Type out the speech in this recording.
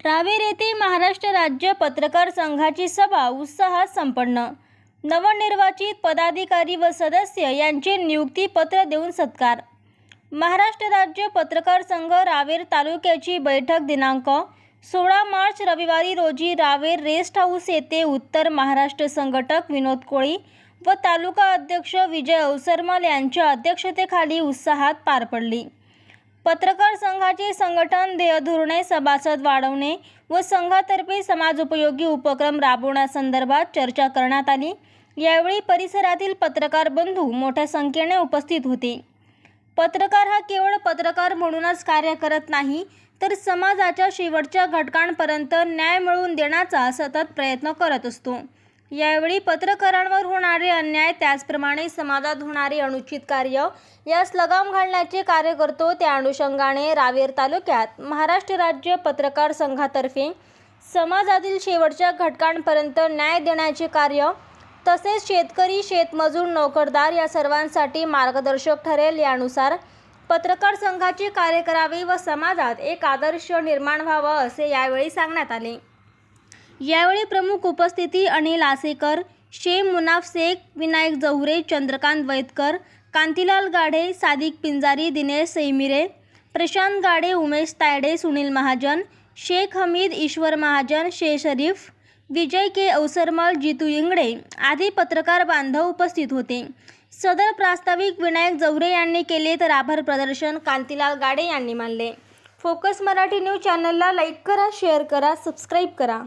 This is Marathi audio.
रावेर येथे महाराष्ट्र राज्य पत्रकार संघाची सभा उत्साहात संपन्न। नवनिर्वाचित पदाधिकारी व सदस्य यांचे नियुक्तीपत्र देऊन सत्कार। महाराष्ट्र राज्य पत्रकार संघ रावेर तालुक्याची बैठक दिनांक 16 मार्च रविवारी रोजी रावेर रेस्ट हाऊस येथे उत्तर महाराष्ट्र संघटक विनोद कोळी व तालुका अध्यक्ष विजय अवसरमल यांच्या अध्यक्षतेखाली उत्साहात पार पडली। पत्रकार संघाचे संघटन, ध्येयधोरणे, सभासद वाढवणे व संघातर्फे समाजोपयोगी उपक्रम राबवण्यासंदर्भात चर्चा करण्यात आली। यावेळी परिसरातील पत्रकार बंधू मोठ्या संख्येने उपस्थित होते। पत्रकार हा केवळ पत्रकार म्हणूनच कार्य करत नाही, तर समाजाच्या शेवटच्या घटकांपर्यंत न्याय मिळवून देण्याचा सतत प्रयत्न करत असतो। यावेळी पत्रकारांवर होणारे अन्याय, त्याचप्रमाणे समाजात होणारे अनुचित कार्य यास लगाम घालण्याचे कार्य करतो। त्या अनुषंगाने रावेर तालुक्यात महाराष्ट्र राज्य पत्रकार संघातर्फे समाजातील शेवटच्या घटकांपर्यंत न्याय देण्याचे कार्य, तसेच शेतकरी, शेतमजूर, नोकरदार या सर्वांसाठी मार्गदर्शक ठरेल यानुसार पत्रकार संघाचे कार्य करावे व समाजात एक आदर्श निर्माण व्हावा असे यावेळी सांगण्यात आले। यावेळी प्रमुख उपस्थिती अनिल आसेकर, शेख मुनाफ शेख, विनायक जहुरे, चंद्रकांत वैदकर, कांतीलाल गाढे, सादिक पिंजारी, दिनेश सैमिरे, प्रशांत गाडे, उमेश तायडे, सुनील महाजन, शेख हमीद, ईश्वर महाजन, शेख शरीफ, विजय के अवसरमल, जितू इंगडे आदी पत्रकार बांधव उपस्थित होते। सदर प्रास्ताविक विनायक जहुरे यांनी केले, तर आभार प्रदर्शन कांतीलाल गाडे यांनी मानले। फोकस मराठी न्यूज चॅनलला लाईक करा, शेअर करा, सबस्क्राईब करा।